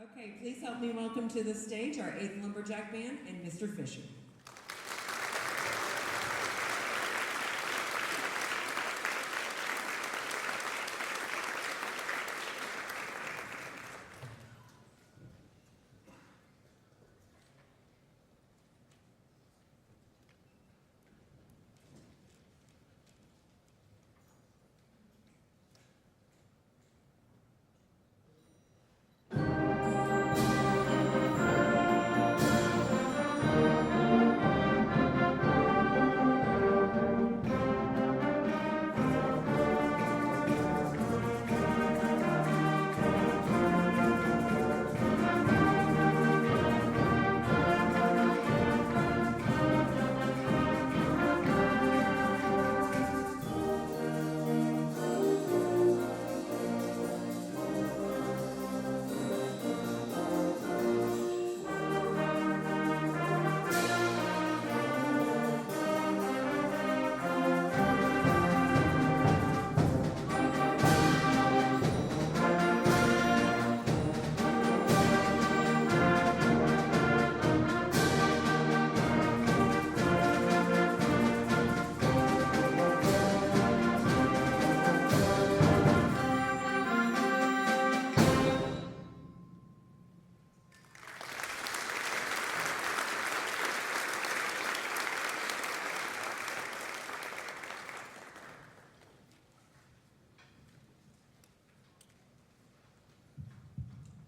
Okay, please help me welcome to the stage our 8th Lumberjack Band and Mr. Fisher.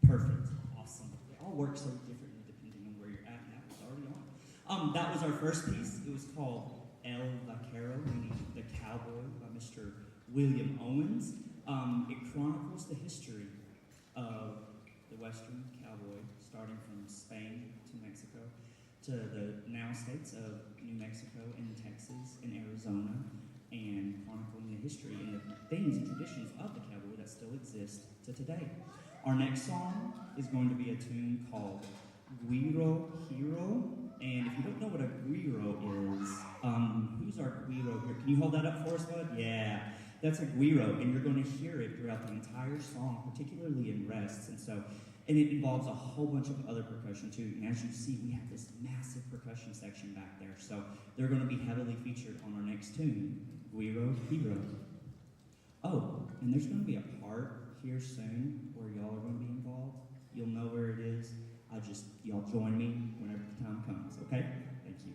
Perfect. Awesome. They all work so differently depending on where you're at, and that was already on. That was our first piece. It was called El Vaquero, meaning the cowboy, by Mr. William Owens. It chronicles the history of the Western cowboy, starting from Spain to Mexico, to the now states of New Mexico and Texas and Arizona, and chronicling the history and the things and traditions of the cowboy that still exist to today. Our next song is going to be a tune called Guiro Hero. And if you don't know what a guiro is, who's our guiro here? Can you hold that up for us, bud? Yeah, that's a guiro, and you're going to hear it throughout the entire song, particularly in rests. And it involves a whole bunch of other percussion too. And as you see, we have this massive percussion section back there. So they're going to be heavily featured on our next tune, Guiro Hero. Oh, and there's going to be a part here soon where y'all are going to be involved. You'll know where it is. Y'all join me whenever the time comes, okay? Thank you.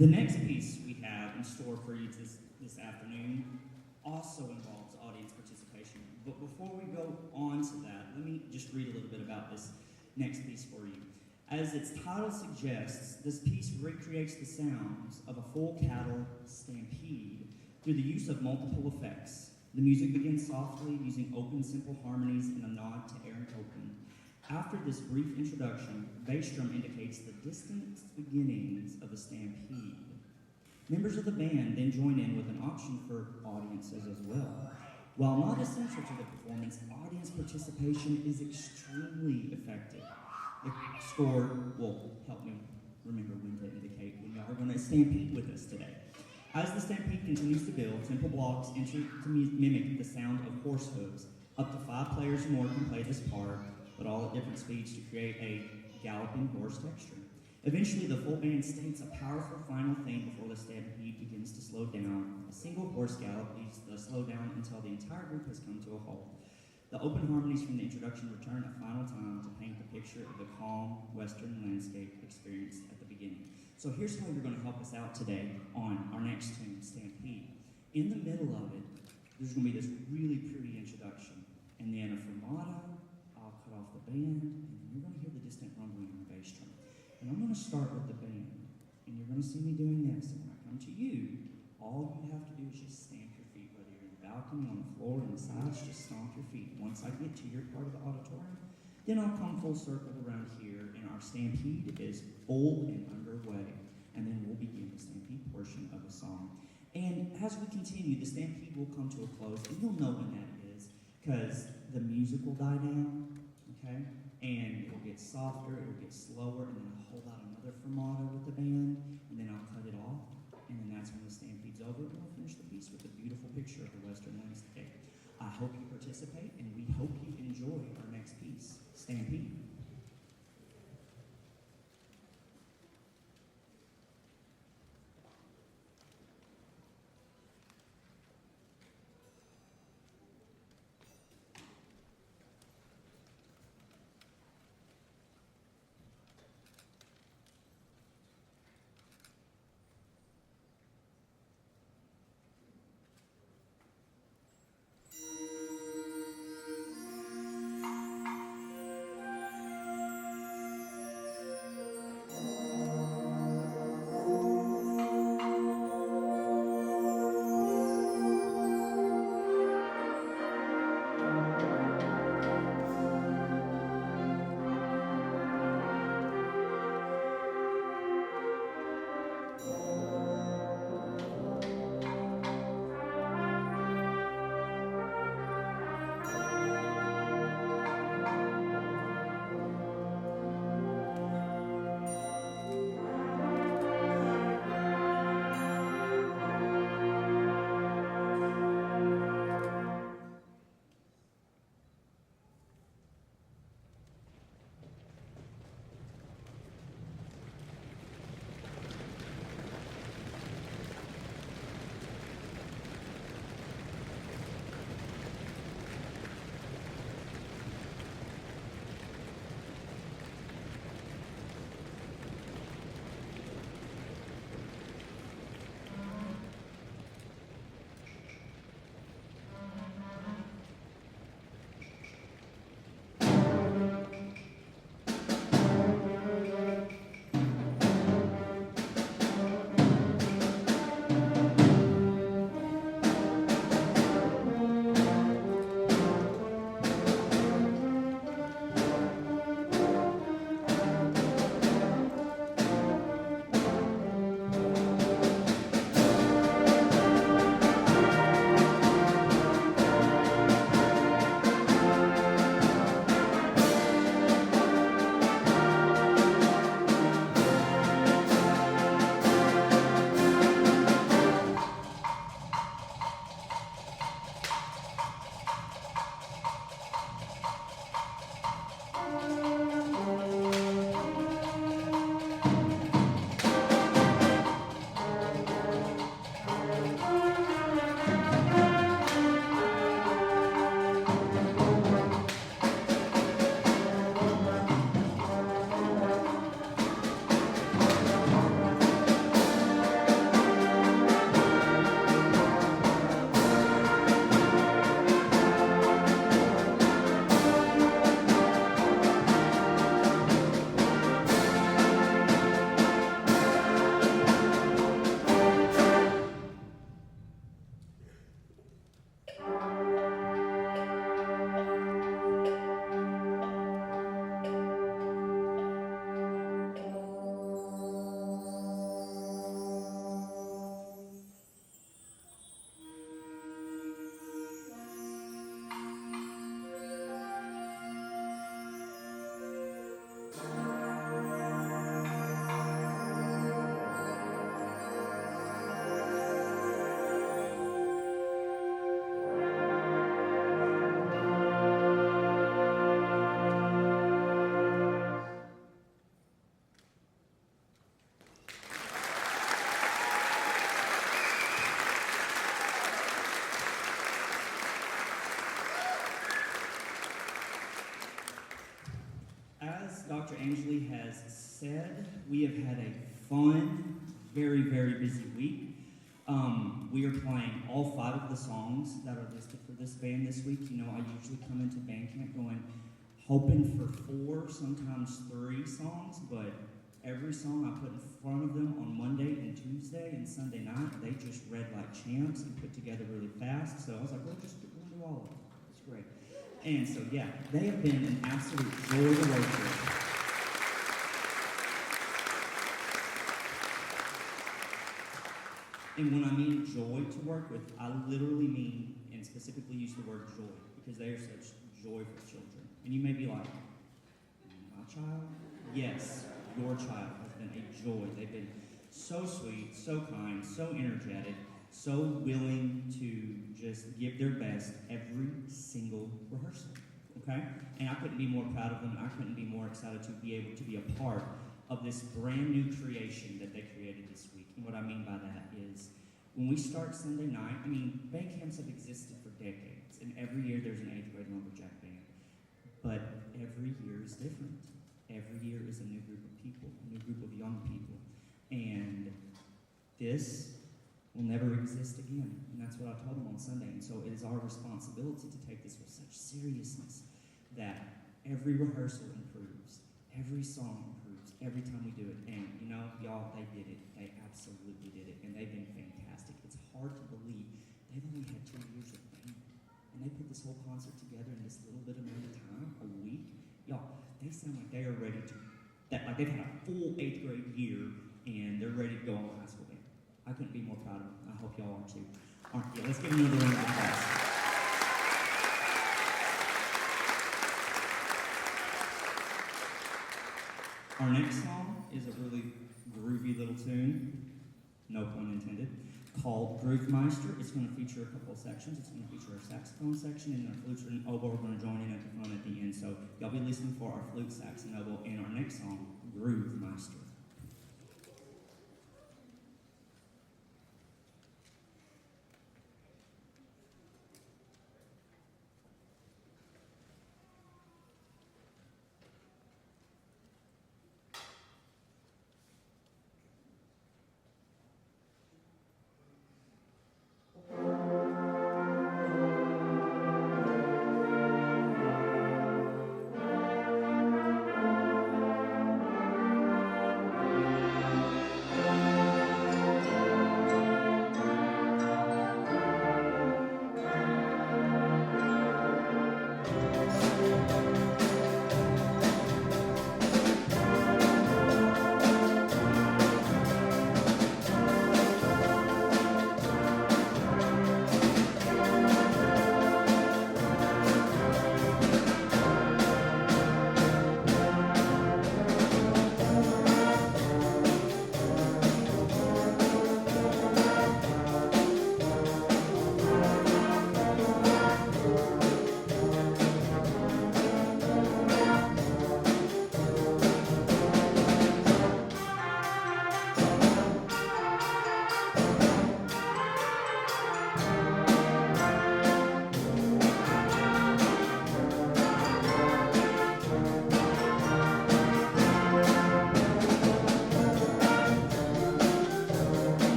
The next piece we have in store for you this afternoon also involves audience participation. But before we go on to that, let me just read a little bit about this next piece for you. As its title suggests, this piece recreates the sounds of a full cattle stampede through the use of multiple effects. The music begins softly, using open, simple harmonies and a nod to Aaron Copland. After this brief introduction, bass drum indicates the distant beginnings of the stampede. Members of the band then join in with an auction for audiences as well. While not essential to the performance, audience participation is extremely effective. The score will help me remember when to indicate when y'all are going to stampede with us today. As the stampede continues to build, tempo blocks enter to mimic the sound of horse hooves. Up to 5 players or more can play this part, but all at different speeds to create a galloping horse texture. Eventually, the full band states a powerful final theme before the stampede begins to slow down. A single horse gallop leads the slowdown until the entire group has come to a halt. The open harmonies from the introduction return a final time to paint the picture of the calm western landscape experienced at the beginning. So here's how you're going to help us out today on our next tune, Stampede. In the middle of it, there's going to be this really pretty introduction, and then a fermata. I'll cut off the band, and you're going to hear the distant rumbling on the bass drum. And I'm going to start with the band, and you're going to see me doing this. And when I come to you, all you have to do is just stamp your feet, whether you're in the balcony, on the floor, in the sides, just stomp your feet. Once I get to your part of the auditorium, then I'll come full circle around here, and our stampede is full and underway. And then we'll begin the stampede portion of the song. And as we continue, the stampede will come to a close, and you'll know when that is, because the music will die down, okay? And it will get softer, it will get slower, and then I'll hold out another fermata with the band, and then I'll cut it off, and then that's when the stampede's over, and we'll finish the piece with a beautiful picture of the western landscape. I hope you participate, and we hope you enjoy our next piece, Stampede. Angelie has said, we have had a fun, very, very busy week. We are playing all 5 of the songs that are listed for this band this week. You know, I usually come into band camp hoping for 4, sometimes 3 songs, but every song I put in front of them on Monday and Tuesday and Sunday night, they just read like champs and put together really fast. So I was like, we'll just do all of them. It's great. And so, yeah, they have been an absolute joy to work with. And when I mean joy to work with, I literally mean and specifically use the word joy because they are such joyful children. And you may be like, my child? Yes, your child has been a joy. They've been so sweet, so kind, so energetic, so willing to just give their best every single rehearsal. Okay? And I couldn't be more proud of them. I couldn't be more excited to be able to be a part of this brand new creation that they created this week. And what I mean by that is when we start Sunday night, I mean, band camps have existed for decades, and every year there's an 8th grade Lumberjack band. But every year is different. Every year is a new group of people, a new group of young people. And this will never exist again. And that's what I told them on Sunday. And so it is our responsibility to take this with such seriousness that every rehearsal improves, every song improves, every time we do it. And, you know, y'all, they did it. They absolutely did it. And they've been fantastic. It's hard to believe. They've only had 2 years of band. And they put this whole concert together in this little bit amount of time, a week. Y'all, they sound like they are ready to, like they've had a full 8th grade year, and they're ready to go on the high school band. I couldn't be more proud of them. I hope y'all are too. All right, yeah, let's give another round of applause. Our next song is a really groovy little tune, no pun intended, called Groovemeister. It's going to feature a couple of sections. It's going to feature our saxophone section, and our flute and oboe are going to join in at the front at the end. So y'all be listening for our flute, sax, and oboe in our next song, Groovemeister.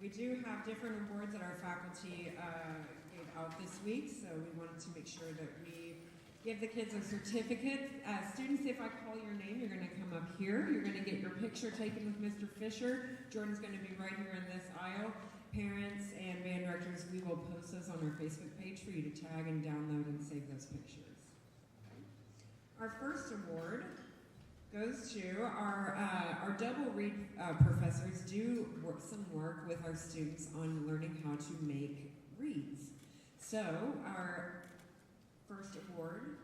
We do have different awards that our faculty gave out this week, so we wanted to make sure that we give the kids a certificate. Students, if I call your name, you're going to come up here. You're going to get your picture taken with Mr. Fisher. Jordan's going to be right here in this aisle. Parents and band directors, we will post those on our Facebook page for you to tag and download and save those pictures. Our first award goes to our double read professors do some work with our students on learning how to make reads. So our first award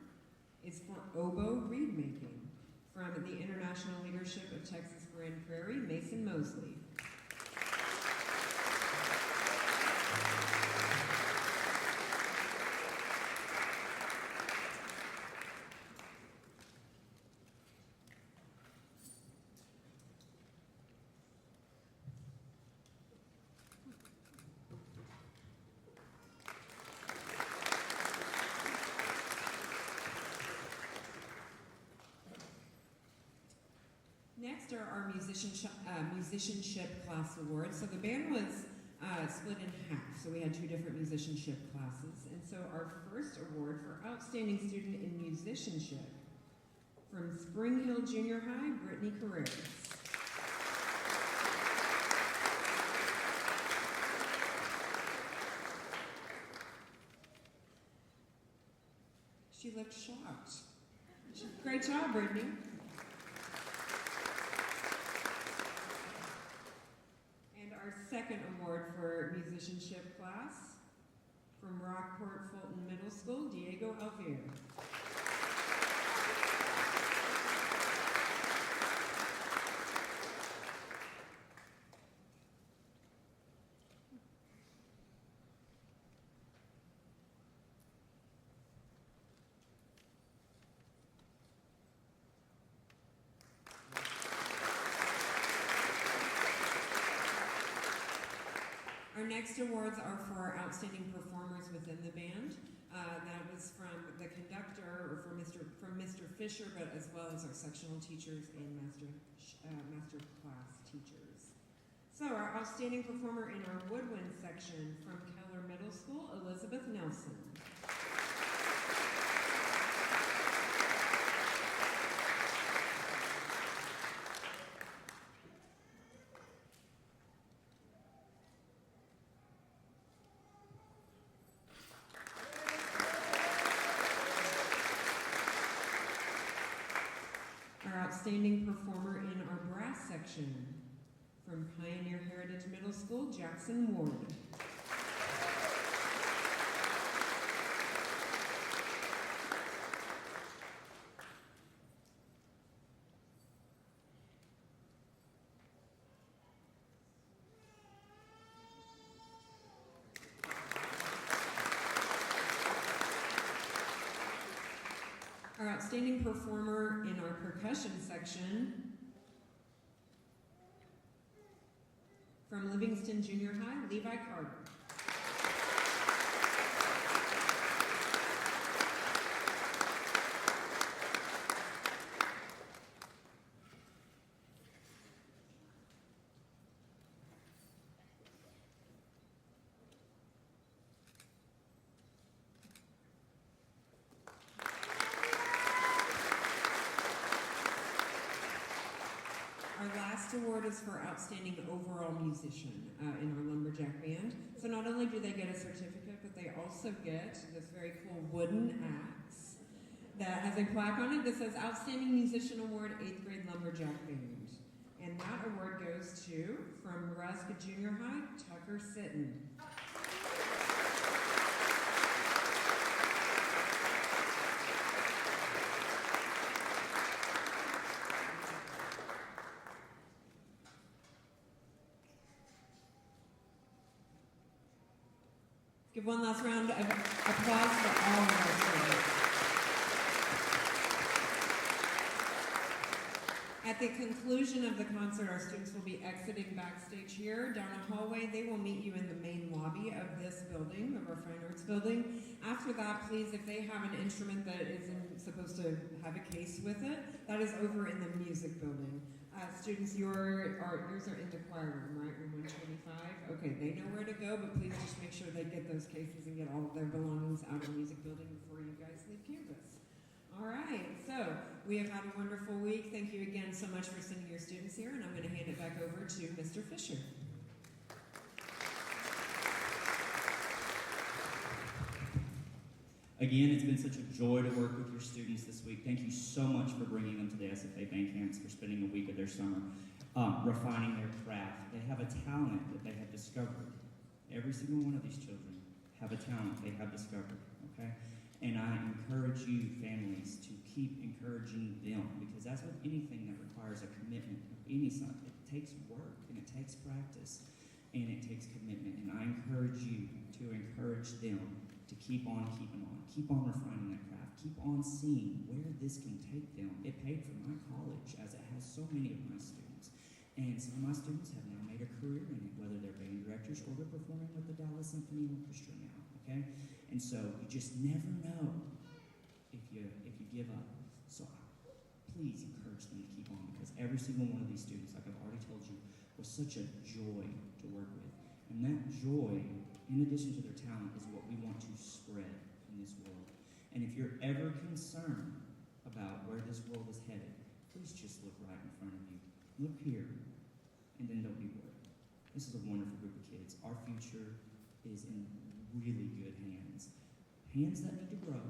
is for oboe reed making from the International Leadership of Texas Grand Prairie, Mason Mosley. Next are our musicianship class awards. So the band was split in half, so we had two different musicianship classes. And so our first award for Outstanding Student in Musicianship from Spring Hill Junior High, Brittany Carreras. She looked shocked. Great job, Brittany. Our second award for musicianship class from Rockport Fulton Middle School, Diego Alvear. Our next awards are for our outstanding performers within the band. That was from the conductor, or from Mr. Fisher, but as well as our sectional teachers and master class teachers. So our outstanding performer in our woodwind section from Keller Middle School, Elizabeth Nelson. Outstanding performer in our brass section from Pioneer Heritage Middle School, Jackson Ward. Our outstanding performer in our percussion section from Livingston Junior High, Levi Carter. Our last award is for Outstanding Overall Musician in our Lumberjack band. So not only do they get a certificate, but they also get this very cool wooden axe that has a plaque on it that says Outstanding Musician Award, 8th Grade Lumberjack Band. And that award goes to, from Rusk Junior High, Tucker Sitton. Give one last round of applause for all of our students. At the conclusion of the concert, our students will be exiting backstage here down a hallway. They will meet you in the main lobby of this building, of our Fine Arts building. After that, please, if they have an instrument that isn't supposed to have a case with it, that is over in the music building. Students, yours are in the choir room, right? Room 125? Okay, they know where to go, but please just make sure they get those cases and get all of their belongings out of the music building before you guys leave campus. All right, so we have had a wonderful week. Thank you again so much for sending your students here, and I'm going to hand it back over to Mr. Fisher. Again, it's been such a joy to work with your students this week. Thank you so much for bringing them to the SFA band camps, for spending a week of their summer refining their craft. They have a talent that they have discovered. Every single one of these children have a talent they have discovered, okay? And I encourage you, families, to keep encouraging them, because that's with anything that requires a commitment of any sort. It takes work, and it takes practice, and it takes commitment. And I encourage you to encourage them to keep on keeping on, keep on refining that craft, keep on seeing where this can take them. It paid for my college, as it has so many of my students. And some of my students have now made a career in it, whether they're band directors or they're performing with the Dallas Symphony Orchestra now, okay? And so you just never know if you give up. So please encourage them to keep on, because every single one of these students, like I've already told you, was such a joy to work with. And that joy, in addition to their talent, is what we want to spread in this world. And if you're ever concerned about where this world is headed, please just look right in front of you. Look here, and then don't be worried. This is a wonderful group of kids. Our future is in really good hands. Hands that need to grow,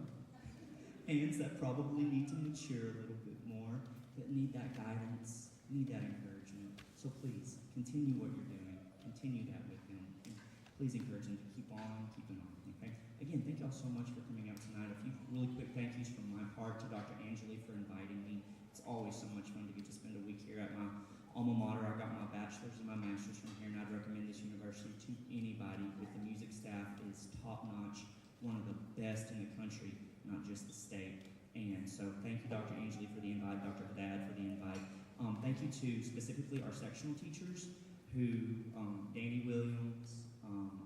hands that probably need to mature a little bit more, that need that guidance, need that encouragement. So please, continue what you're doing. Continue that with them. And please encourage them to keep on keeping on, okay? Again, thank you all so much for coming out tonight. A few really quick thank yous from my part to Dr. Angeli for inviting me. It's always so much fun to get to spend a week here at my alma mater. I got my bachelor's and my master's from here, and I'd recommend this university to anybody. With the music staff is top-notch, one of the best in the country, not just the state. And so thank you, Dr. Angeli, for the invite, Dr. Haddad for the invite. Thank you to specifically our sectional teachers, who Danny Williams,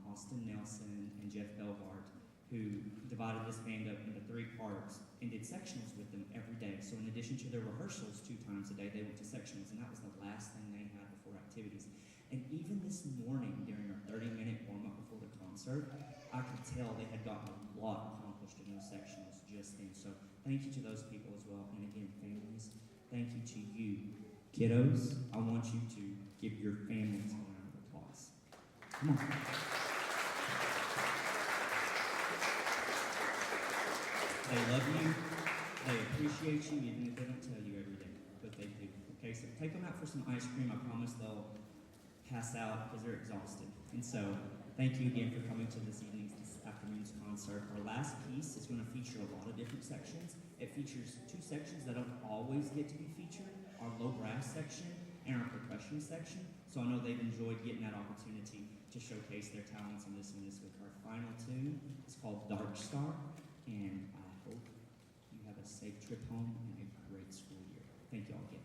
Austin Nelson, and Jeff Belhart, who divided this band up into 3 parts and did sectionals with them every day. So in addition to their rehearsals 2 times a day, they went to sectionals, and that was the last thing they had before activities. And even this morning, during our 30-minute warm-up before the concert, I could tell they had gotten a lot accomplished in those sectionals just then. So thank you to those people as well. And again, families, thank you to you. Kiddos, I want you to give your families a round of applause. Come on. They love you. They appreciate you, even if they don't tell you every day, but they do. Okay, so take them out for some ice cream. I promise they'll pass out because they're exhausted. And so, thank you again for coming to this afternoon's concert. Our last piece is going to feature a lot of different sections. It features 2 sections that don't always get to be featured, our low brass section and our percussion section. So I know they've enjoyed getting that opportunity to showcase their talents in this week. Our final tune is called Dark Star, and I hope you have a safe trip home and a great school year. Thank you all again.